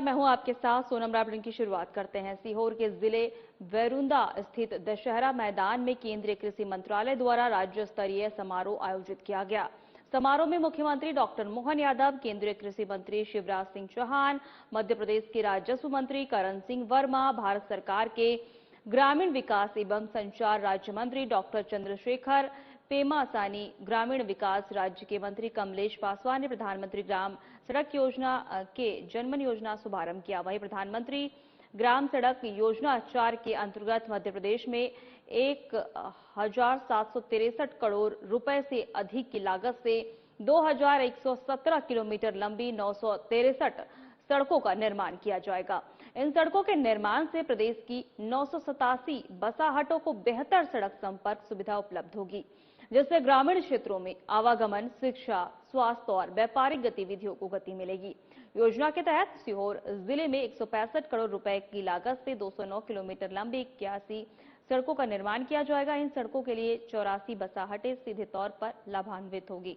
मैं हूं आपके साथ सोनम राबड़न की शुरुआत करते हैं। सीहोर के जिले वैरुंदा स्थित दशहरा मैदान में केंद्रीय कृषि मंत्रालय द्वारा राज्य स्तरीय समारोह आयोजित किया गया। समारोह में मुख्यमंत्री डॉक्टर मोहन यादव, केंद्रीय कृषि मंत्री शिवराज सिंह चौहान, मध्य प्रदेश के राजस्व मंत्री करण सिंह वर्मा, भारत सरकार के ग्रामीण विकास एवं संचार राज्य मंत्री डॉक्टर चंद्रशेखर पेमा सानी, ग्रामीण विकास राज्य के मंत्री कमलेश पासवान ने प्रधानमंत्री ग्राम सड़क योजना के जनमन योजना शुभारंभ किया। वहीं प्रधानमंत्री ग्राम सड़क योजना 4 के अंतर्गत मध्य प्रदेश में 1,763 करोड़ रुपए से अधिक की लागत से 2,117 किलोमीटर लंबी 963 सड़कों का निर्माण किया जाएगा। इन सड़कों के निर्माण से प्रदेश की 987 बसाहटों को बेहतर सड़क संपर्क सुविधा उपलब्ध होगी, जिससे ग्रामीण क्षेत्रों में आवागमन, शिक्षा, स्वास्थ्य और व्यापारिक गतिविधियों को गति मिलेगी। योजना के तहत सीहोर जिले में 165 करोड़ रुपए की लागत से 209 किलोमीटर लंबी 81 सड़कों का निर्माण किया जाएगा। इन सड़कों के लिए 84 बसाहटें सीधे तौर पर लाभान्वित होगी।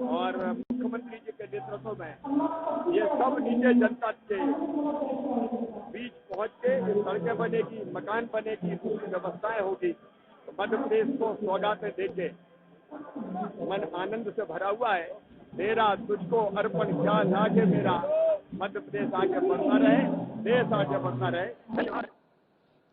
और मुख्यमंत्री जी के नेतृत्व में ये सब नीचे जनता के बीच पहुंच के सड़कें बनेगी, मकान बनेगी, पूरी व्यवस्थाएं होगी। तो मध्य प्रदेश को सौगातें देके मन आनंद से भरा हुआ है। मेरा तुझको अर्पण क्या लागे मेरा, मध्य प्रदेश आगे बढ़ता रहे, देश आगे बढ़ता रहे। धन्यवाद।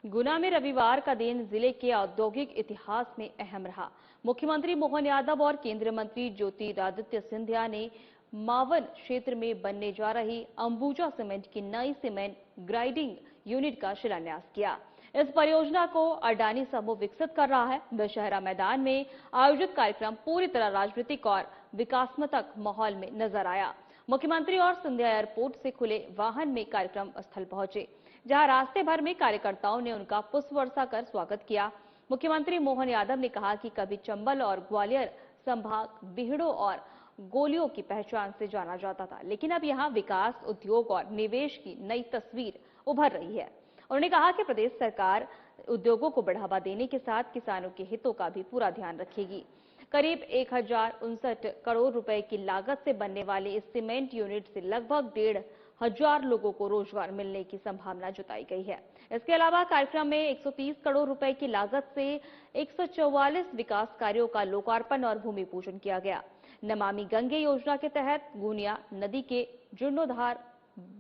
गुना में रविवार का दिन जिले के औद्योगिक इतिहास में अहम रहा। मुख्यमंत्री मोहन यादव और केंद्रीय मंत्री ज्योतिरादित्य सिंधिया ने मावन क्षेत्र में बनने जा रही अंबुजा सीमेंट की नई सीमेंट ग्राइंडिंग यूनिट का शिलान्यास किया। इस परियोजना को अडानी समूह विकसित कर रहा है। दशहरा मैदान में आयोजित कार्यक्रम पूरी तरह राजनीतिक और विकासात्मक माहौल में नजर आया। मुख्यमंत्री और सिंधिया एयरपोर्ट से खुले वाहन में कार्यक्रम स्थल पहुंचे, जहां रास्ते भर में कार्यकर्ताओं ने उनका पुष्प वर्षा कर स्वागत किया। मुख्यमंत्री मोहन यादव ने कहा कि कभी चंबल और ग्वालियर संभाग बीहड़ों और गोलियों की पहचान से जाना जाता था, लेकिन अब यहां विकास, उद्योग और निवेश की नई तस्वीर उभर रही है। उन्होंने कहा कि प्रदेश सरकार उद्योगों को बढ़ावा देने के साथ किसानों के हितों का भी पूरा ध्यान रखेगी। करीब 1,059 करोड़ रुपए की लागत से बनने वाले इस सीमेंट यूनिट से लगभग 1,500 लोगों को रोजगार मिलने की संभावना जताई गई है। इसके अलावा कार्यक्रम में 130 करोड़ रुपए की लागत से 144 विकास कार्यों का लोकार्पण और भूमि पूजन किया गया। नमामि गंगे योजना के तहत गुनिया नदी के जीर्णोद्धार,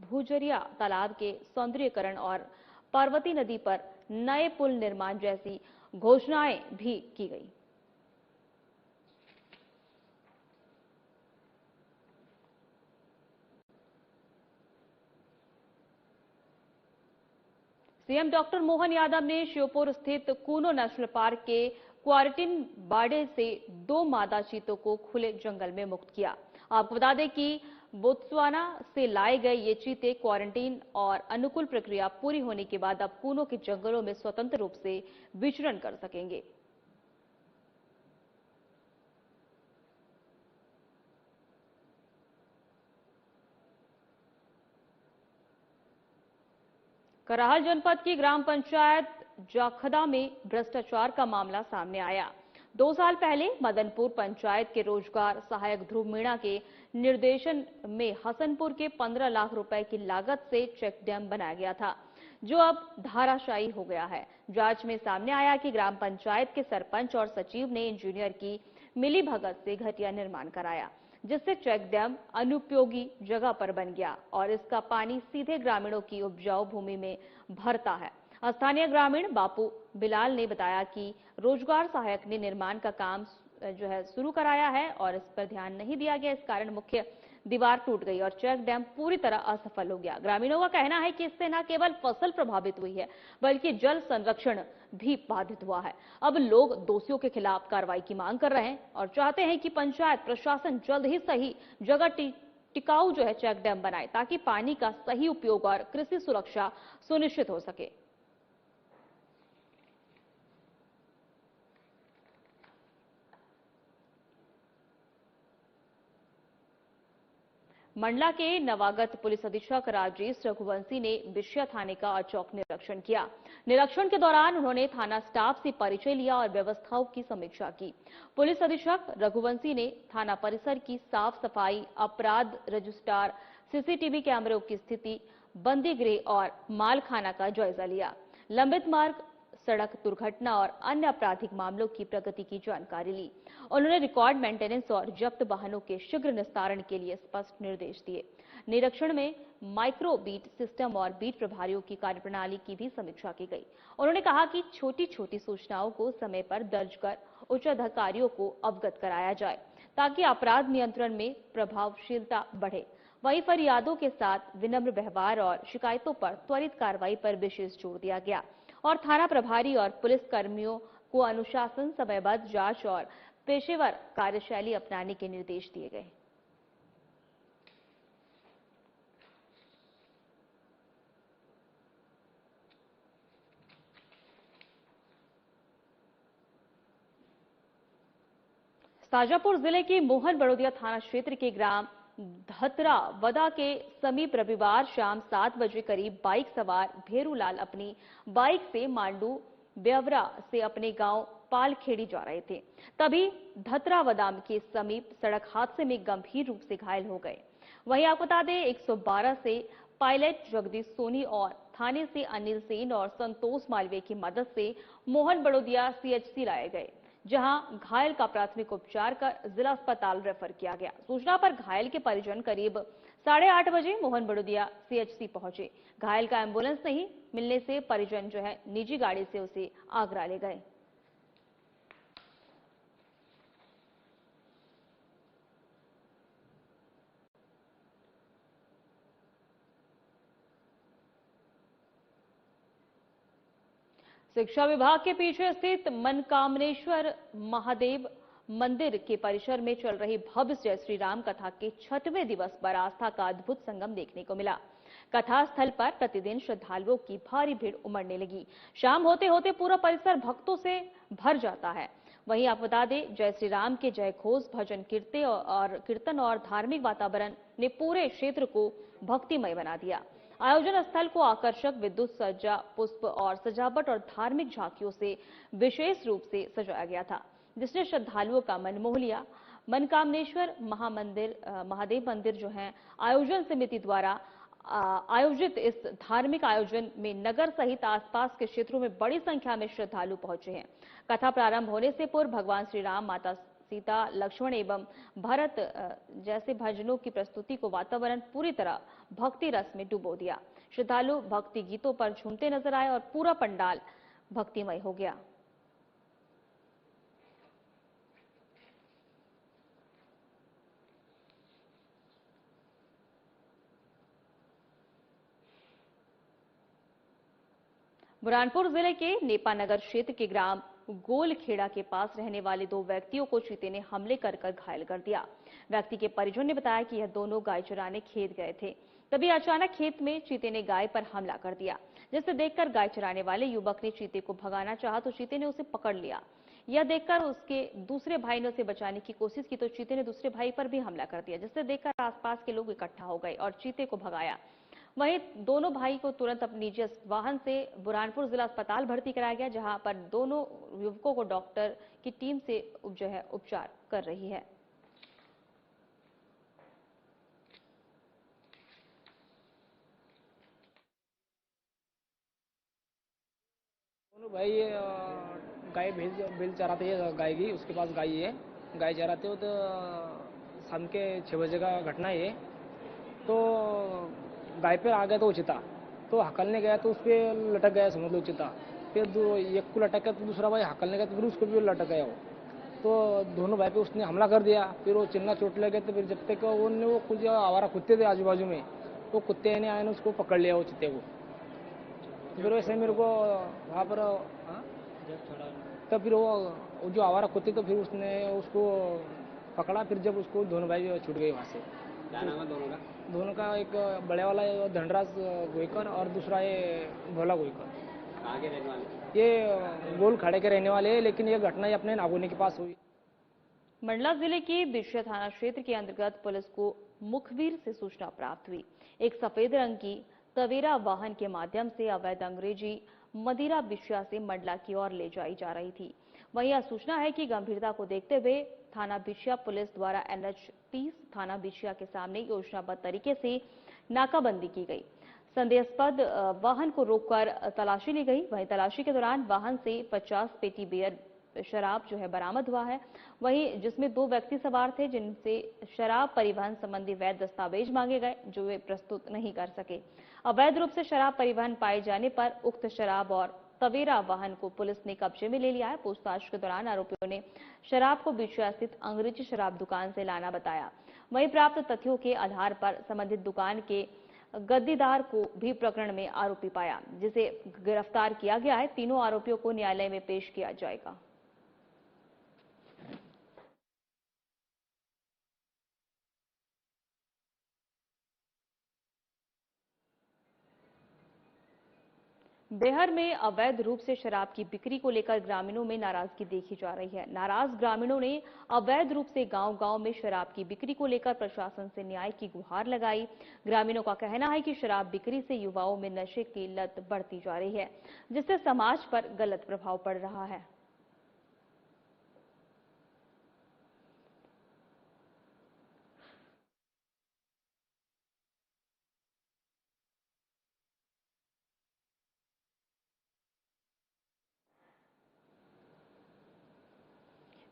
भूजरिया तालाब के सौंदर्यीकरण और पार्वती नदी पर नए पुल निर्माण जैसी घोषणाएं भी की गई। सीएम डॉक्टर मोहन यादव ने श्योपुर स्थित कूनो नेशनल पार्क के क्वारंटीन बाड़े से 2 मादा चीतों को खुले जंगल में मुक्त किया। आपको बता दें कि बोत्सवाना से लाए गए ये चीते क्वारंटीन और अनुकूल प्रक्रिया पूरी होने के बाद अब कूनो के जंगलों में स्वतंत्र रूप से विचरण कर सकेंगे। कराहल जनपद की ग्राम पंचायत जाखदा में भ्रष्टाचार का मामला सामने आया। 2 साल पहले मदनपुर पंचायत के रोजगार सहायक ध्रुव मीणा के निर्देशन में हसनपुर के 15 लाख रुपए की लागत से चेक डैम बनाया गया था, जो अब धाराशायी हो गया है। जांच में सामने आया कि ग्राम पंचायत के सरपंच और सचिव ने इंजीनियर की मिलीभगत से घटिया निर्माण कराया, जिससे चेक डैम अनुपयोगी जगह पर बन गया और इसका पानी सीधे ग्रामीणों की उपजाऊ भूमि में भरता है। स्थानीय ग्रामीण बापू बिलाल ने बताया कि रोजगार सहायक ने निर्माण का काम शुरू कराया है और इस पर ध्यान नहीं दिया गया। इस कारण मुख्य दीवार टूट गई और चेक डैम पूरी तरह असफल हो गया। ग्रामीणों का कहना है कि इससे न केवल फसल प्रभावित हुई है, बल्कि जल संरक्षण भी बाधित हुआ है। अब लोग दोषियों के खिलाफ कार्रवाई की मांग कर रहे हैं और चाहते हैं कि पंचायत प्रशासन जल्द ही सही जगह टिकाऊ चेक डैम बनाए, ताकि पानी का सही उपयोग और कृषि सुरक्षा सुनिश्चित हो सके। मंडला के नवागत पुलिस अधीक्षक राजेश रघुवंशी ने बिशिया थाने का औचक निरीक्षण किया। निरीक्षण के दौरान उन्होंने थाना स्टाफ से परिचय लिया और व्यवस्थाओं की समीक्षा की। पुलिस अधीक्षक रघुवंशी ने थाना परिसर की साफ सफाई, अपराध रजिस्टार, सीसीटीवी कैमरों की स्थिति, बंदी गृह और मालखाना का जायजा लिया। लंबित मार्ग, सड़क दुर्घटना और अन्य आपराधिक मामलों की प्रगति की जानकारी ली। उन्होंने रिकॉर्ड मेंटेनेंस और जब्त वाहनों के शीघ्र निस्तारण के लिए स्पष्ट निर्देश दिए। निरीक्षण में माइक्रो बीट सिस्टम और बीट प्रभारियों की कार्यप्रणाली की भी समीक्षा की गई। उन्होंने कहा कि छोटी छोटी सूचनाओं को समय पर दर्ज कर उच्च अधिकारियों को अवगत कराया जाए ताकि अपराध नियंत्रण में प्रभावशीलता बढ़े। वहीं फरियादों के साथ विनम्र व्यवहार और शिकायतों पर त्वरित कार्रवाई पर विशेष जोर दिया गया और थाना प्रभारी और पुलिस कर्मियों को अनुशासन, समयबद्ध जांच और पेशेवर कार्यशैली अपनाने के निर्देश दिए गए। शाजापुर जिले के मोहन बड़ोदिया थाना क्षेत्र के ग्राम धतरा वदा के समीप रविवार शाम 7 बजे करीब बाइक सवार भेरूलाल अपनी बाइक से मांडू ब्यवरा से अपने गांव पालखेड़ी जा रहे थे। तभी धतरा वदाम के समीप सड़क हादसे में गंभीर रूप से घायल हो गए। वहीं आपको बता दें 112 से पायलट जगदीश सोनी और थाने से अनिल सेन और संतोष मालवीय की मदद से मोहन बड़ोदिया सीएचसी लाए गए, जहां घायल का प्राथमिक उपचार कर जिला अस्पताल रेफर किया गया। सूचना पर घायल के परिजन करीब 8:30 बजे मोहन बड़ोदिया सीएचसी पहुंचे। घायल का एम्बुलेंस नहीं मिलने से परिजन निजी गाड़ी से उसे आगरा ले गए। शिक्षा विभाग के पीछे स्थित मनकामनेश्वर महादेव मंदिर के परिसर में चल रही भव्य जय श्री राम कथा के 6वें दिवस पर आस्था का अद्भुत संगम देखने को मिला। कथा स्थल पर प्रतिदिन श्रद्धालुओं की भारी भीड़ उमड़ने लगी। शाम होते होते पूरा परिसर भक्तों से भर जाता है। वहीं आप बता दें, जय श्री राम के जय घोष, भजन कीर्तन और धार्मिक वातावरण ने पूरे क्षेत्र को भक्तिमय बना दिया। आयोजन स्थल को आकर्षक विद्युत सज्जा, पुष्प और सजावट और धार्मिक झांकियों से विशेष रूप से सजाया गया था, जिसने श्रद्धालुओं का मन मोह लिया। मनकामनेश्वर महादेव मंदिर आयोजन समिति द्वारा आयोजित इस धार्मिक आयोजन में नगर सहित आसपास के क्षेत्रों में बड़ी संख्या में श्रद्धालु पहुंचे हैं। कथा प्रारंभ होने से पूर्व भगवान श्री राम, माता सीता, लक्ष्मण एवं भरत जैसे भजनों की प्रस्तुति को वातावरण पूरी तरह भक्ति रस में डुबो दिया। श्रद्धालु भक्ति गीतों पर झूमते नजर आए और पूरा पंडाल भक्तिमय हो गया। बुरहानपुर जिले के नेपानगर क्षेत्र के ग्राम गोलखेड़ा के पास रहने वाले 2 व्यक्तियों को चीते ने हमले कर घायल कर दिया। व्यक्ति के परिजन ने बताया कि यह दोनों गाय चराने खेत गए थे। तभी अचानक खेत में चीते ने गाय पर हमला कर दिया, जिसे देखकर गाय चराने वाले युवक ने चीते को भगाना चाहा तो चीते ने उसे पकड़ लिया। यह देखकर उसके दूसरे भाई ने उसे बचाने की कोशिश की तो चीते ने दूसरे भाई पर भी हमला कर दिया, जिसे देखकर आसपास के लोग इकट्ठा हो गए और चीते को भगाया। वहीं दोनों भाई को तुरंत अपने निजी वाहन से बुरहानपुर जिला अस्पताल भर्ती कराया गया, जहां पर दोनों युवकों को डॉक्टर की टीम से उपचार कर रही है। दोनों भाई गाय बेल चराते हैं, गाय की उसके पास गाय है, गाय चराते हो तो शाम के 6 बजे का घटना है। तो गाय पे आ गया तो चिता, तो हकलने गया तो उस पर लटक गया, समझ लो चिता। फिर एक को लटक गया तो दूसरा भाई हकलने गया तो फिर उसको भी लटक गया वो। तो दोनों भाई पे उसने हमला कर दिया। फिर वो चिन्ना चोट लग गया। तो फिर जब तक वो कुछ आवारा कुत्ते थे आजू बाजू में, वो कुत्ते ने आए ना उसको पकड़ लिया वो चित्ते को। तो फिर वैसे मेरे को वहाँ पर तो फिर वो जो आवारा कुत्ते, तो फिर उसने उसको पकड़ा। फिर जब उसको दोनों भाई छूट गए वहाँ से। क्या नाम है दोनों का? एक बड़े वाला धनराज गोयकर और दूसरा ये भोला गोयकर। आगे रहने वाले ये गोल खड़े के रहने वाले हैं, लेकिन ये घटना अपने नागोनी के पास हुई। मंडला जिले के बिशिया थाना क्षेत्र के अंतर्गत पुलिस को मुखबिर से सूचना प्राप्त हुई। एक सफेद रंग की तवेरा वाहन के माध्यम से अवैध अंग्रेजी मदिरा बिछिया से मंडला की ओर ले जाई जा रही थी। वहीं यह सूचना है कि गंभीरता को देखते हुए थाना बिछिया पुलिस द्वारा NH 30 थाना बिछिया के सामने योजनाबद्ध तरीके से नाकाबंदी की गई। संदेहास्पद वाहन को रोककर तलाशी ली गई। वहीं तलाशी के दौरान वाहन से 50 पेटी बियर शराब बरामद हुआ है। वहीं जिसमें 2 व्यक्ति सवार थे, जिनसे शराब परिवहन संबंधी वैध दस्तावेज मांगे गए, जो वे प्रस्तुत नहीं कर सके। अवैध रूप से शराब परिवहन पाए जाने पर उक्त शराब और तवेरा वाहन को पुलिस ने कब्जे में ले लिया है। पूछताछ के दौरान आरोपियों ने शराब को बिछिया स्थित अंग्रेजी शराब दुकान से लाना बताया। वहीं प्राप्त तथ्यों के आधार पर संबंधित दुकान के गद्दीदार को भी प्रकरण में आरोपी पाया, जिसे गिरफ्तार किया गया है। तीनों आरोपियों को न्यायालय में पेश किया जाएगा। बेहर में अवैध रूप से शराब की बिक्री को लेकर ग्रामीणों में नाराजगी देखी जा रही है। नाराज ग्रामीणों ने अवैध रूप से गांव-गांव में शराब की बिक्री को लेकर प्रशासन से न्याय की गुहार लगाई। ग्रामीणों का कहना है कि शराब बिक्री से युवाओं में नशे की लत बढ़ती जा रही है, जिससे समाज पर गलत प्रभाव पड़ रहा है।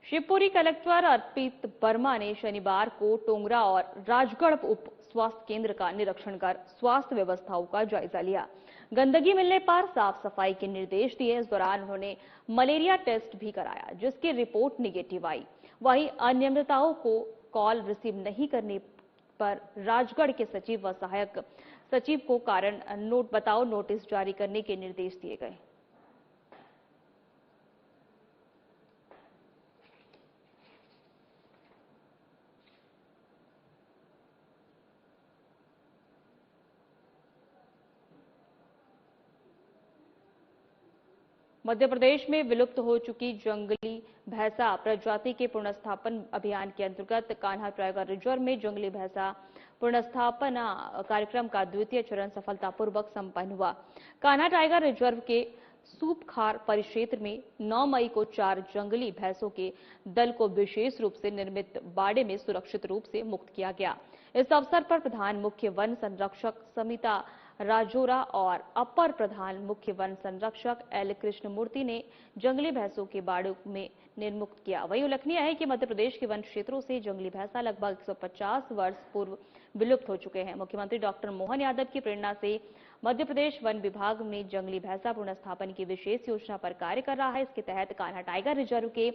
शिवपुरी कलेक्टर अर्पित वर्मा ने शनिवार को टोंगरा और राजगढ़ उप स्वास्थ्य केंद्र का निरीक्षण कर स्वास्थ्य व्यवस्थाओं का जायजा लिया। गंदगी मिलने पर साफ सफाई के निर्देश दिए। इस दौरान उन्होंने मलेरिया टेस्ट भी कराया, जिसकी रिपोर्ट निगेटिव आई। वहीं अनियमितताओं को कॉल रिसीव नहीं करने पर राजगढ़ के सचिव व सहायक सचिव को कारण बताओ नोटिस जारी करने के निर्देश दिए गए। मध्य प्रदेश में विलुप्त हो चुकी जंगली भैंसा प्रजाति के पुनर्स्थापन अभियान के अंतर्गत कान्हा टाइगर रिजर्व में जंगली भैंसा पुनर्स्थापना कार्यक्रम का द्वितीय चरण सफलतापूर्वक संपन्न हुआ। कान्हा टाइगर रिजर्व के सूपखार परिक्षेत्र में 9 मई को 4 जंगली भैंसों के दल को विशेष रूप से निर्मित बाड़े में सुरक्षित रूप से मुक्त किया गया। इस अवसर पर प्रधान मुख्य वन संरक्षक समिता राजोरा और अपर प्रधान मुख्य वन संरक्षक एल कृष्णमूर्ति ने जंगली भैंसों के बाड़ों में निर्मुक्त किया। वहीं उल्लेखनीय है कि मध्य प्रदेश के वन क्षेत्रों से जंगली भैंसा लगभग 150 वर्ष पूर्व विलुप्त हो चुके हैं। मुख्यमंत्री डॉक्टर मोहन यादव की प्रेरणा से मध्य प्रदेश वन विभाग में जंगली भैंसा पुनर्स्थापन की विशेष योजना पर कार्य कर रहा है। इसके तहत कान्हा टाइगर रिजर्व के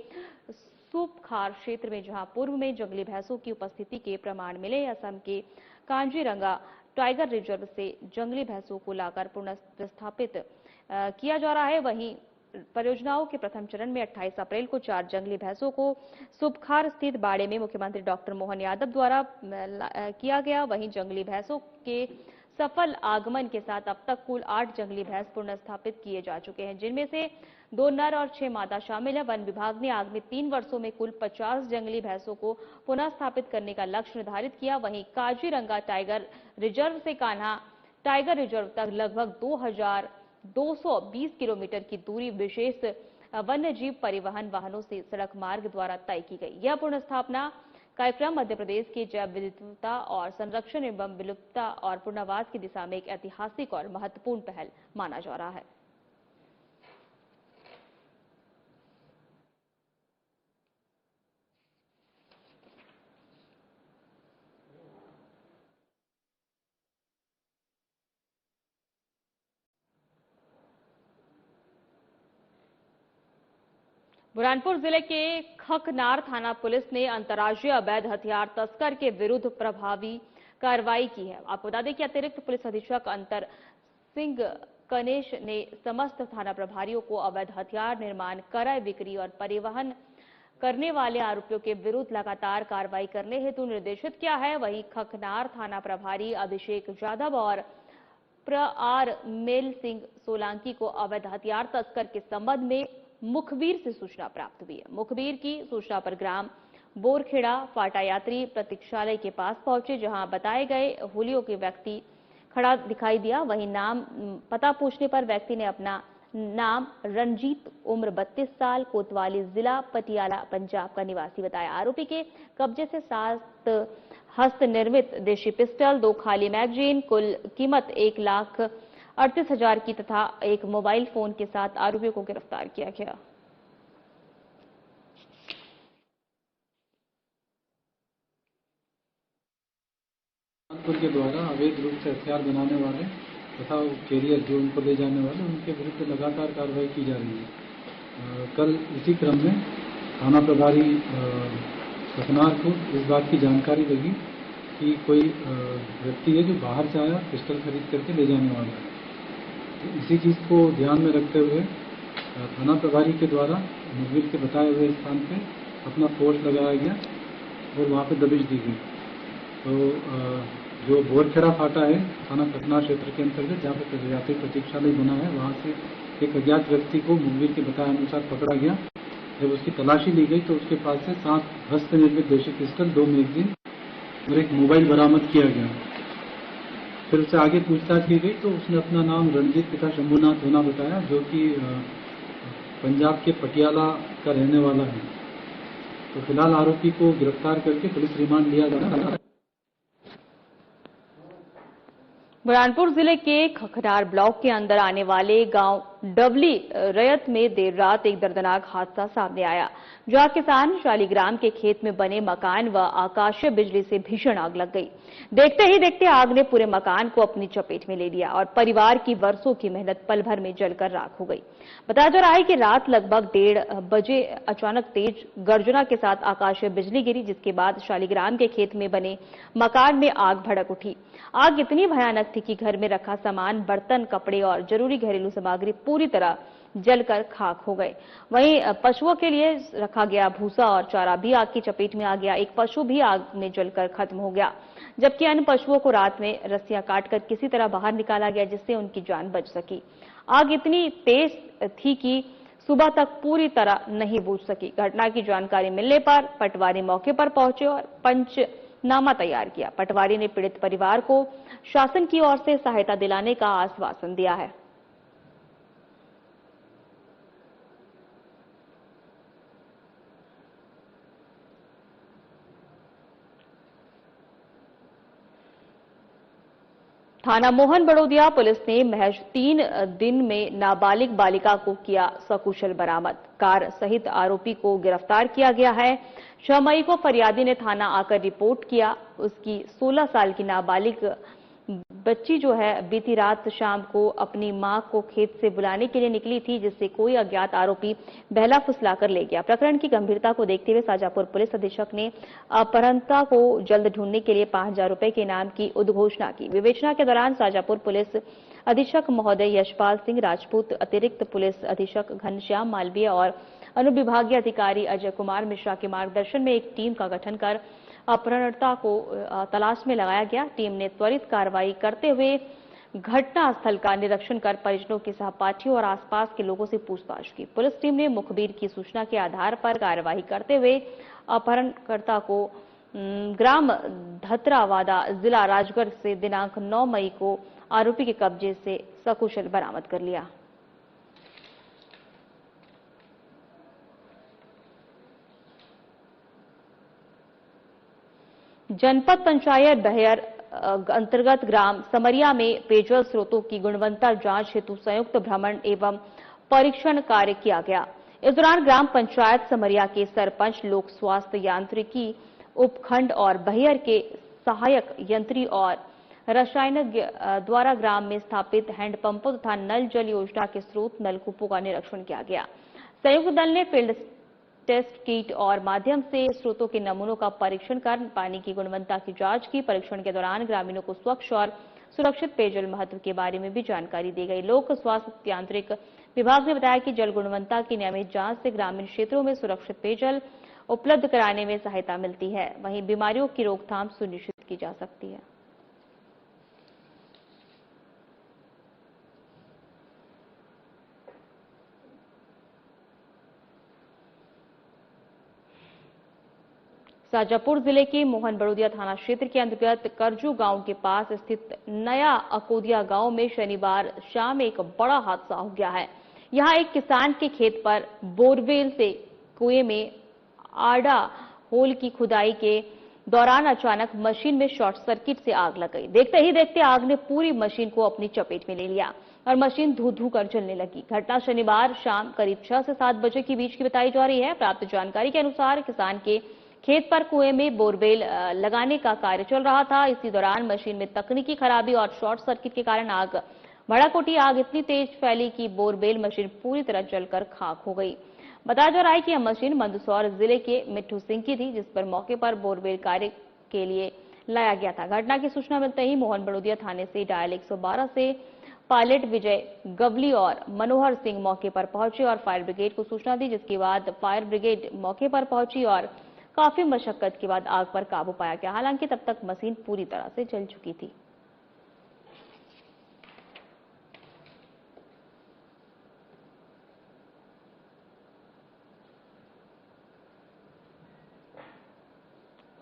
सूपखार क्षेत्र में जहां पूर्व में जंगली भैंसों की उपस्थिति के प्रमाण मिले, असम के कांजीरंगा टाइगर रिजर्व से जंगली भैंसों को लाकर पुनर्स्थापित किया जा रहा है। वहीं परियोजनाओं के प्रथम चरण में 28 अप्रैल को 4 जंगली भैंसों को सूपखार स्थित बाड़े में मुख्यमंत्री डॉक्टर मोहन यादव द्वारा किया गया। वहीं जंगली भैंसों के सफल आगमन के साथ अब तक कुल 8 जंगली भैंस पुनर्स्थापित किए जा चुके हैं, जिनमें से 2 नर और 6 मादा शामिल है। वन विभाग ने आगामी 3 वर्षों में कुल 50 जंगली भैंसों को पुनः स्थापित करने का लक्ष्य निर्धारित किया। वहीं काजीरंगा टाइगर रिजर्व से कान्हा टाइगर रिजर्व तक लगभग 2220 किलोमीटर की दूरी विशेष वन्य जीव परिवहन वाहनों से सड़क मार्ग द्वारा तय की गई। यह पुनर्स्थापना कार्यक्रम मध्य प्रदेश की जैव विविधता और संरक्षण एवं विलुप्तता और पुनर्वास की दिशा में एक ऐतिहासिक और महत्वपूर्ण पहल माना जा रहा है। बुरहानपुर जिले के खकनार थाना पुलिस ने अंतर्राज्यीय अवैध हथियार तस्कर के विरुद्ध प्रभावी कार्रवाई की है। आपको बता दें कि अतिरिक्त पुलिस अधीक्षक अंतर सिंह कनेश ने समस्त थाना प्रभारियों को अवैध हथियार निर्माण, क्रय, बिक्री और परिवहन करने वाले आरोपियों के विरुद्ध लगातार कार्रवाई करने हेतु निर्देशित किया है। वहीं खकनार थाना प्रभारी अभिषेक यादव और प्रआर मेल सिंह सोलंकी को अवैध हथियार तस्कर के संबंध में मुखबिर से सूचना प्राप्त हुई है। मुखबिर की सूचना पर ग्राम बोरखेड़ा फाटा यात्री प्रतीक्षालय के पास पहुंचे, जहां बताए गए हुलियो के व्यक्ति खड़ा दिखाई दिया। वहीं पता पूछने पर व्यक्ति ने अपना नाम रणजीत, उम्र 32 साल, कोतवाली जिला पटियाला पंजाब का निवासी बताया। आरोपी के कब्जे से 7 हस्त निर्मित देशी पिस्टल, 2 खाली मैगजीन, कुल कीमत 1,38,000 की तथा एक मोबाइल फोन के साथ आरोपियों को गिरफ्तार किया गया। के द्वारा अवैध रूप से हथियार बनाने वाले तथा कैरियर जो उनको ले जाने वाले, उनके विरुद्ध लगातार कार्रवाई की जा रही है। कल इसी क्रम में थाना प्रभारी सतनार को इस बात की जानकारी लगी कि कोई व्यक्ति है जो बाहर से आया, पिस्टल खरीद करके ले जाने वाला है। तो इसी चीज़ को ध्यान में रखते हुए थाना प्रभारी के द्वारा मुखबिर के बताए हुए स्थान पे अपना फोर्स लगाया गया और वहाँ पे दबिश दी गई। तो जो बोरखेड़ा फाटा है थाना कटना क्षेत्र के अंतर्गत, जहाँ पर यात्री प्रतीक्षालय बना है, वहाँ से एक अज्ञात व्यक्ति को मुखबिर के बताए अनुसार पकड़ा गया। जब उसकी तलाशी ली गई तो उसके पास से 7 हस्त निर्मित देशी पिस्टल, 2 मैगजीन और एक मोबाइल बरामद किया गया। फिर उससे आगे पूछताछ की गई तो उसने अपना नाम रणजीत पिता शंभुनाथ होना बताया, जो कि पंजाब के पटियाला का रहने वाला है। तो फिलहाल आरोपी को गिरफ्तार करके पुलिस रिमांड लिया जा रहा है। बुरहानपुर जिले के खखनार ब्लॉक के अंदर आने वाले गांव डबली रैयत में देर रात एक दर्दनाक हादसा सामने आया, जहां किसान शालीग्राम के खेत में बने मकान व आकाशीय बिजली से भीषण आग लग गई। देखते ही देखते आग ने पूरे मकान को अपनी चपेट में ले लिया और परिवार की वर्षों की मेहनत पल भर में जलकर राख हो गई। बताया जा रहा है कि रात लगभग 1:30 बजे अचानक तेज गर्जना के साथ आकाशीय बिजली गिरी, जिसके बाद शालीग्राम के खेत में बने मकान में आग भड़क उठी। आग इतनी भयानक थी कि घर में रखा सामान, बर्तन, कपड़े और जरूरी घरेलू सामग्री पूरी तरह जलकर खाक हो गए। वहीं पशुओं के लिए रखा गया भूसा और चारा भी आग की चपेट में आ गया। एक पशु भी आग में जलकर खत्म हो गया, जबकि अन्य पशुओं को रात में रस्सियां काटकर किसी तरह बाहर निकाला गया, जिससे उनकी जान बच सकी। आग इतनी तेज थी कि सुबह तक पूरी तरह नहीं बुझ सकी। घटना की जानकारी मिलने पर पटवारी मौके पर पहुंचे और पंचनामा तैयार किया। पटवारी ने पीड़ित परिवार को शासन की ओर से सहायता दिलाने का आश्वासन दिया है। थाना मोहन बड़ोदिया पुलिस ने महज 3 दिन में नाबालिग बालिका को किया सकुशल बरामद। कार सहित आरोपी को गिरफ्तार किया गया है। 6 मई को फरियादी ने थाना आकर रिपोर्ट किया। उसकी 16 साल की नाबालिग बच्ची जो है बीती रात शाम को अपनी मां को खेत से बुलाने के लिए निकली थी, जिससे कोई अज्ञात आरोपी बहला फुसलाकर ले गया। प्रकरण की गंभीरता को देखते हुए शाजापुर पुलिस अधीक्षक ने अपहरणकर्ता को जल्द ढूंढने के लिए 5,000 रुपए के इनाम की उद्घोषणा की। विवेचना के दौरान शाजापुर पुलिस अधीक्षक महोदय यशपाल सिंह राजपूत, अतिरिक्त पुलिस अधीक्षक घनश्याम मालवीय और अनुविभागीय अधिकारी अजय कुमार मिश्रा के मार्गदर्शन में एक टीम का गठन कर अपहरणकर्ता को तलाश में लगाया गया। टीम ने त्वरित कार्रवाई करते हुए घटना स्थल का निरीक्षण कर परिजनों के सहपाठियों और आसपास के लोगों से पूछताछ की। पुलिस टीम ने मुखबिर की सूचना के आधार पर कार्रवाई करते हुए अपहरणकर्ता को ग्राम धतरावादा, जिला राजगढ़ से दिनांक 9 मई को आरोपी के कब्जे से सकुशल बरामद कर लिया। जनपद पंचायत बहैर अंतर्गत ग्राम समरिया में पेयजल स्रोतों की गुणवत्ता जांच हेतु संयुक्त भ्रमण एवं परीक्षण कार्य किया गया। इस दौरान ग्राम पंचायत समरिया के सरपंच, लोक स्वास्थ्य यांत्रिकी उपखंड और बहैर के सहायक यंत्री और रसायनज्ञ द्वारा ग्राम में स्थापित हैंडपंपों तथा नल जल योजना के स्रोत नलकूपों का निरीक्षण किया गया। संयुक्त दल ने फील्ड टेस्ट किट और माध्यम से स्रोतों के नमूनों का परीक्षण कर पानी की गुणवत्ता की जांच की। परीक्षण के दौरान ग्रामीणों को स्वच्छ और सुरक्षित पेयजल महत्व के बारे में भी जानकारी दी गई। लोक स्वास्थ्य यांत्रिक विभाग ने बताया कि जल गुणवत्ता की नियमित जांच से ग्रामीण क्षेत्रों में सुरक्षित पेयजल उपलब्ध कराने में सहायता मिलती है। वहीं बीमारियों की रोकथाम सुनिश्चित की जा सकती है। शाजापुर जिले के मोहन बड़ोदिया थाना क्षेत्र के अंतर्गत करजू गांव के पास स्थित नया अकोदिया गांव में शनिवार शाम एक बड़ा हादसा हो गया है। यहां एक किसान के खेत पर बोरवेल से कुएं में आड़ा होल की खुदाई के दौरान अचानक मशीन में शॉर्ट सर्किट से आग लग गई। देखते ही देखते आग ने पूरी मशीन को अपनी चपेट में ले लिया और मशीन धू धू कर जलने लगी। घटना शनिवार शाम करीब 6 से 7 बजे के बीच की बताई जा रही है। प्राप्त जानकारी के अनुसार किसान के खेत पर कुएं में बोरवेल लगाने का कार्य चल रहा था। इसी दौरान मशीन में तकनीकी खराबी और शॉर्ट सर्किट के कारण आग भड़क उठी। आग इतनी तेज फैली कि बोरवेल मशीन पूरी तरह जलकर खाक हो गई। बताया जा रहा है कि यह मशीन मंदसौर जिले के मिट्ठू सिंह की थी, जिस पर मौके पर बोरवेल कार्य के लिए लाया गया था। घटना की सूचना मिलते ही मोहन बड़ोदिया थाने से डायल 112 से पायलट विजय गवली और मनोहर सिंह मौके पर पहुंचे और फायर ब्रिगेड को सूचना दी, जिसके बाद फायर ब्रिगेड मौके पर पहुंची और काफी मशक्कत के बाद आग पर काबू पाया गया। हालांकि तब तक मशीन पूरी तरह से जल चुकी थी।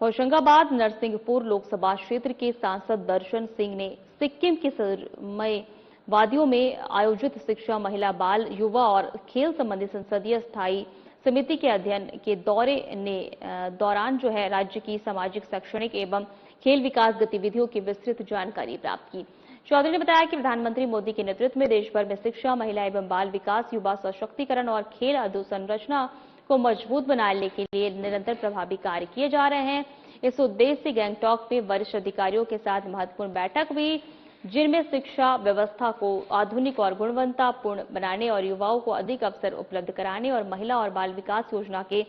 होशंगाबाद नरसिंहपुर लोकसभा क्षेत्र के सांसद दर्शन सिंह ने सिक्किम के सरमयवादियों में आयोजित शिक्षा, महिला, बाल, युवा और खेल संबंधी संसदीय स्थायी समिति के अध्ययन के दौरान राज्य की सामाजिक, शैक्षणिक एवं खेल विकास गतिविधियों की विस्तृत जानकारी प्राप्त की। चौधरी ने बताया कि प्रधानमंत्री मोदी के नेतृत्व में देश भर में शिक्षा, महिला एवं बाल विकास, युवा सशक्तिकरण और खेल अधोसंरचना को मजबूत बनाने के लिए निरंतर प्रभावी कार्य किए जा रहे हैं। इस उद्देश्य से गैंगटॉक में वरिष्ठ अधिकारियों के साथ महत्वपूर्ण बैठक हुई, जिनमें शिक्षा व्यवस्था को आधुनिक और गुणवत्तापूर्ण बनाने और युवाओं को अधिक अवसर उपलब्ध कराने और महिला और बाल विकास योजना के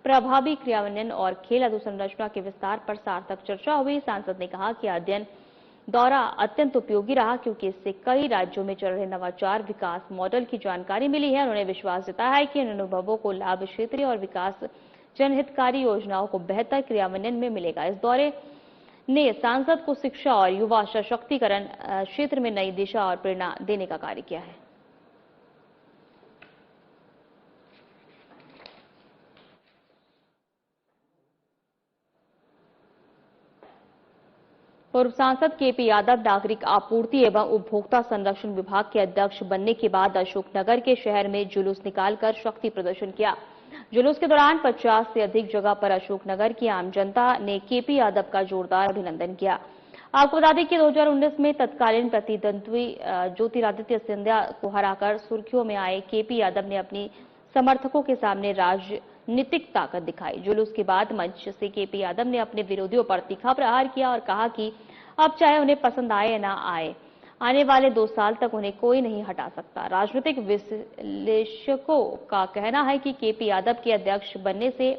प्रभावी क्रियान्वयन और खेल अधोसंरचना के विस्तार पर सार्थक चर्चा हुई। सांसद ने कहा कि अध्ययन दौरा अत्यंत उपयोगी रहा, क्योंकि इससे कई राज्यों में चल रहे नवाचार विकास मॉडल की जानकारी मिली है। उन्होंने विश्वास जताया है कि इन अनुभवों को लाभ क्षेत्रीय और विकास जनहितकारी योजनाओं को बेहतर क्रियान्वयन में मिलेगा। इस दौरे ने सांसद को शिक्षा और युवा सशक्तिकरण क्षेत्र में नई दिशा और प्रेरणा देने का कार्य किया है। पूर्व सांसद केपी यादव नागरिक आपूर्ति एवं उपभोक्ता संरक्षण विभाग के अध्यक्ष बनने के बाद अशोकनगर के शहर में जुलूस निकालकर शक्ति प्रदर्शन किया। जुलूस के दौरान 50 से अधिक जगह पर अशोकनगर की आम जनता ने केपी यादव का जोरदार अभिनंदन किया। आपको बता दें कि 2019 में तत्कालीन प्रतिद्वंद्वी ज्योतिरादित्य सिंधिया को हराकर सुर्खियों में आए केपी यादव ने अपनी समर्थकों के सामने राजनीतिक ताकत दिखाई। जुलूस के बाद मंच से केपी यादव ने अपने विरोधियों पर तीखा प्रहार किया और कहा कि अब चाहे उन्हें पसंद आए या ना आए, आने वाले 2 साल तक उन्हें कोई नहीं हटा सकता। राजनीतिक विश्लेषकों का कहना है कि केपी यादव के अध्यक्ष बनने से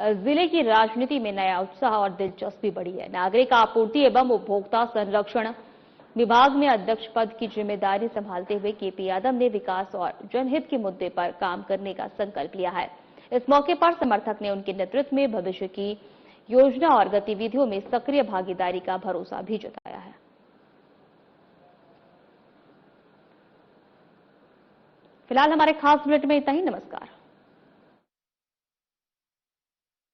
जिले की राजनीति में नया उत्साह और दिलचस्पी बढ़ी है। नागरिक आपूर्ति एवं उपभोक्ता संरक्षण विभाग में अध्यक्ष पद की जिम्मेदारी संभालते हुए केपी यादव ने विकास और जनहित के मुद्दे पर काम करने का संकल्प लिया है। इस मौके पर समर्थक ने उनके नेतृत्व में भविष्य की योजना और गतिविधियों में सक्रिय भागीदारी का भरोसा भी जताया है। फिलहाल हमारे खास बुलेटिन में इतना ही। नमस्कार।